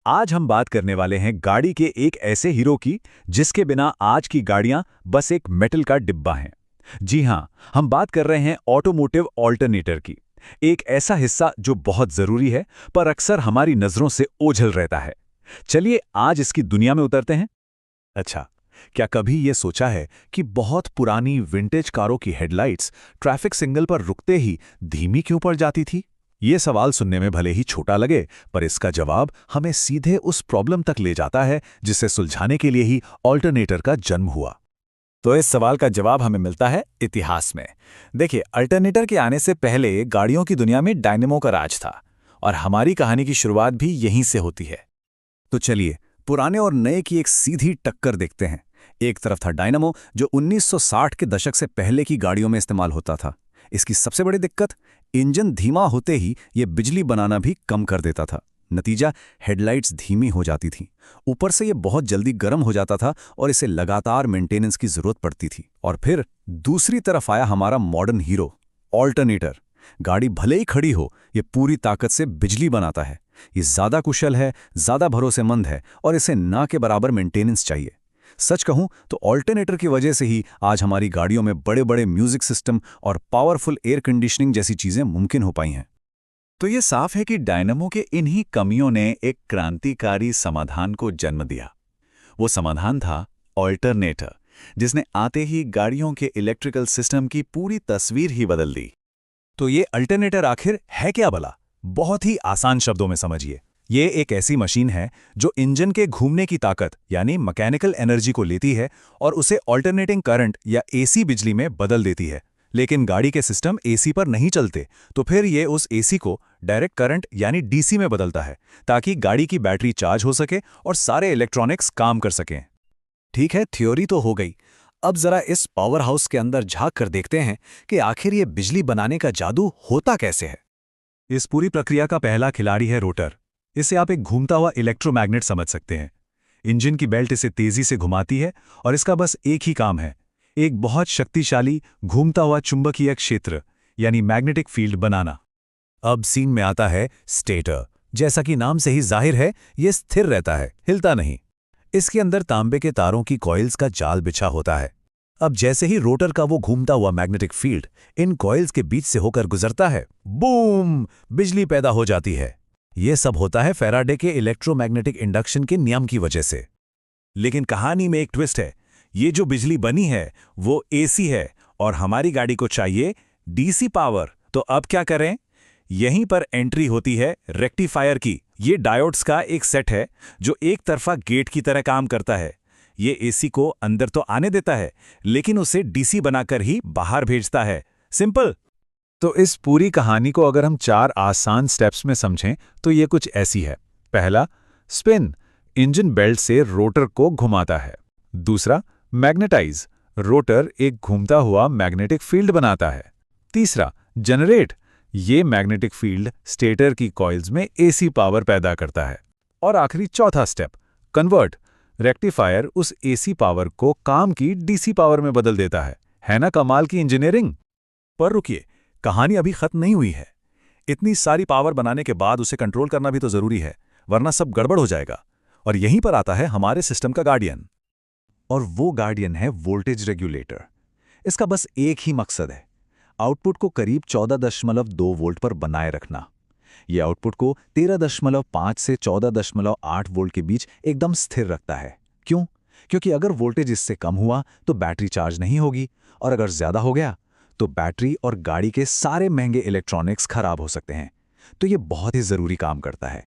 आज हम बात करने वाले हैं गाड़ी के एक ऐसे हीरो की जिसके बिना आज की गाड़ियां बस एक मेटल का डिब्बा हैं। जी हां, हम बात कर रहे हैं ऑटोमोटिव ऑल्टरनेटर की। एक ऐसा हिस्सा जो बहुत जरूरी है पर अक्सर हमारी नजरों से ओझल रहता है। चलिए आज इसकी दुनिया में उतरते हैं। अच्छा, क्या कभी ये सोचा है कि बहुत पुरानी विंटेज कारों की हेडलाइट्स ट्रैफिक सिग्नल पर रुकते ही धीमी क्यों पड़ जाती थी? ये सवाल सुनने में भले ही छोटा लगे, पर इसका जवाब हमें सीधे उस प्रॉब्लम तक ले जाता है जिसे सुलझाने के लिए ही ऑल्टरनेटर का जन्म हुआ। तो इस सवाल का जवाब हमें मिलता है इतिहास में। देखिए, अल्टरनेटर के आने से पहले गाड़ियों की दुनिया में डायनेमो का राज था और हमारी कहानी की शुरुआत भी यहीं से होती है। तो चलिए पुराने और नए की एक सीधी टक्कर देखते हैं। एक तरफ था डायनामो जो 1960 के दशक से पहले की गाड़ियों में इस्तेमाल होता था। इसकी सबसे बड़ी दिक्कत, इंजन धीमा होते ही ये बिजली बनाना भी कम कर देता था। नतीजा, हेडलाइट्स धीमी हो जाती थीं। ऊपर से ये बहुत जल्दी गर्म हो जाता था और इसे लगातार मेंटेनेंस की जरूरत पड़ती थी। और फिर दूसरी तरफ आया हमारा मॉडर्न हीरो ऑल्टरनेटर। गाड़ी भले ही खड़ी हो, ये पूरी ताकत से बिजली बनाता है। ये ज्यादा कुशल है, ज्यादा भरोसेमंद है और इसे ना के बराबर मेंटेनेंस चाहिए। सच कहूं तो ऑल्टरनेटर की वजह से ही आज हमारी गाड़ियों में बड़े बड़े म्यूजिक सिस्टम और पावरफुल एयर कंडीशनिंग जैसी चीजें मुमकिन हो पाई हैं। तो ये साफ है कि डायनामो के इन्हीं कमियों ने एक क्रांतिकारी समाधान को जन्म दिया। वो समाधान था ऑल्टरनेटर, जिसने आते ही गाड़ियों के इलेक्ट्रिकल सिस्टम की पूरी तस्वीर ही बदल दी। तो ये अल्टरनेटर आखिर है क्या भला? बहुत ही आसान शब्दों में समझिए। ये एक ऐसी मशीन है जो इंजन के घूमने की ताकत यानी मैकेनिकल एनर्जी को लेती है और उसे ऑल्टरनेटिंग करंट या एसी बिजली में बदल देती है। लेकिन गाड़ी के सिस्टम एसी पर नहीं चलते, तो फिर ये उस एसी को डायरेक्ट करंट यानी डीसी में बदलता है, ताकि गाड़ी की बैटरी चार्ज हो सके और सारे इलेक्ट्रॉनिक्स काम कर सकें। ठीक है, थ्योरी तो हो गई। अब जरा इस पावर हाउस के अंदर झांक कर देखते हैं कि आखिर ये बिजली बनाने का जादू होता कैसे है। इस पूरी प्रक्रिया का पहला खिलाड़ी है रोटर। इसे आप एक घूमता हुआ इलेक्ट्रोमैग्नेट समझ सकते हैं। इंजन की बेल्ट इसे तेजी से घुमाती है और इसका बस एक ही काम है, एक बहुत शक्तिशाली घूमता हुआ चुंबकीय क्षेत्र यानी मैग्नेटिक फील्ड बनाना। अब सीन में आता है स्टेटर। जैसा कि नाम से ही जाहिर है, यह स्थिर रहता है, हिलता नहीं। इसके अंदर तांबे के तारों की कॉइल्स का जाल बिछा होता है। अब जैसे ही रोटर का वो घूमता हुआ मैग्नेटिक फील्ड इन कॉइल्स के बीच से होकर गुजरता है, बूम, बिजली पैदा हो जाती है। यह सब होता है फैराडे के इलेक्ट्रोमैग्नेटिक इंडक्शन के नियम की वजह से। लेकिन कहानी में एक ट्विस्ट है। ये जो बिजली बनी है वो एसी है और हमारी गाड़ी को चाहिए डीसी पावर। तो अब क्या करें? यहीं पर एंट्री होती है रेक्टिफायर की। ये डायोड्स का एक सेट है जो एक तरफा गेट की तरह काम करता है। ये एसी को अंदर तो आने देता है, लेकिन उसे डीसी बनाकर ही बाहर भेजता है। सिंपल। तो इस पूरी कहानी को अगर हम 4 आसान स्टेप्स में समझें तो ये कुछ ऐसी है। पहला, स्पिन, इंजन बेल्ट से रोटर को घुमाता है। दूसरा, मैग्नेटाइज, रोटर एक घूमता हुआ मैग्नेटिक फील्ड बनाता है। तीसरा, जनरेट, ये मैग्नेटिक फील्ड स्टेटर की कॉइल्स में एसी पावर पैदा करता है। और आखिरी चौथा स्टेप, कन्वर्ट, रेक्टिफायर उस एसी पावर को काम की डीसी पावर में बदल देता है। है ना कमाल की इंजीनियरिंग? पर रुकिए, कहानी अभी खत्म नहीं हुई है। इतनी सारी पावर बनाने के बाद उसे कंट्रोल करना भी तो जरूरी है, वरना सब गड़बड़ हो जाएगा। और यहीं पर आता है हमारे सिस्टम का गार्डियन। और वो गार्डियन है वोल्टेज रेगुलेटर। इसका बस एक ही मकसद है, आउटपुट को करीब 14.2 वोल्ट पर बनाए रखना। यह आउटपुट को 13.5 से 14.8 वोल्ट के बीच एकदम स्थिर रखता है। क्यों? क्योंकि अगर वोल्टेज इससे कम हुआ तो बैटरी चार्ज नहीं होगी, और अगर ज्यादा हो गया तो बैटरी और गाड़ी के सारे महंगे इलेक्ट्रॉनिक्स खराब हो सकते हैं। तो ये बहुत ही जरूरी काम करता है।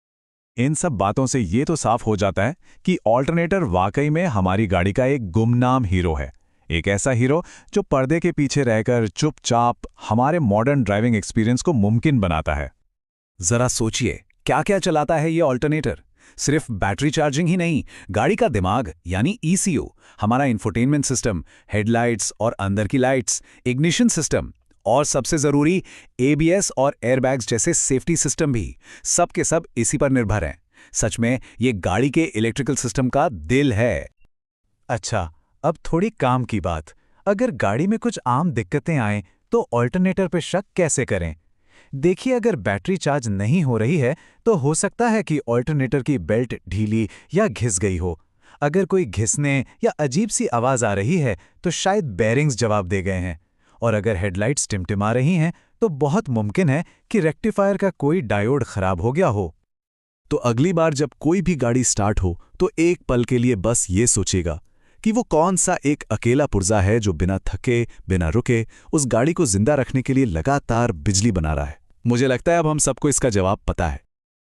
इन सब बातों से ये तो साफ हो जाता है कि ऑल्टरनेटर वाकई में हमारी गाड़ी का एक गुमनाम हीरो है। एक ऐसा हीरो जो पर्दे के पीछे रहकर चुपचाप हमारे मॉडर्न ड्राइविंग एक्सपीरियंस को मुमकिन बनाता है। जरा सोचिए, क्या क्या चलाता है ये ऑल्टरनेटर? सिर्फ बैटरी चार्जिंग ही नहीं, गाड़ी का दिमाग यानी ईसीयू, हमारा इंफोटेनमेंट सिस्टम, हेडलाइट्स और अंदर की लाइट्स, इग्निशन सिस्टम, और सबसे जरूरी एबीएस और एयरबैग्स जैसे सेफ्टी सिस्टम भी, सब के सब इसी पर निर्भर हैं। सच में ये गाड़ी के इलेक्ट्रिकल सिस्टम का दिल है। अच्छा, अब थोड़ी काम की बात। अगर गाड़ी में कुछ आम दिक्कतें आएं तो ऑल्टरनेटर पर शक कैसे करें? देखिए, अगर बैटरी चार्ज नहीं हो रही है तो हो सकता है कि ऑल्टरनेटर की बेल्ट ढीली या घिस गई हो। अगर कोई घिसने या अजीब सी आवाज़ आ रही है तो शायद बेरिंग्स जवाब दे गए हैं। और अगर हेडलाइट्स टिमटिमा रही हैं तो बहुत मुमकिन है कि रेक्टिफायर का कोई डायोड खराब हो गया हो। तो अगली बार जब कोई भी गाड़ी स्टार्ट हो तो एक पल के लिए बस ये सोचेगा कि वो कौन सा एक अकेला पुर्जा है जो बिना थके, बिना रुके उस गाड़ी को जिंदा रखने के लिए लगातार बिजली बना रहा है। मुझे लगता है अब हम सबको इसका जवाब पता है।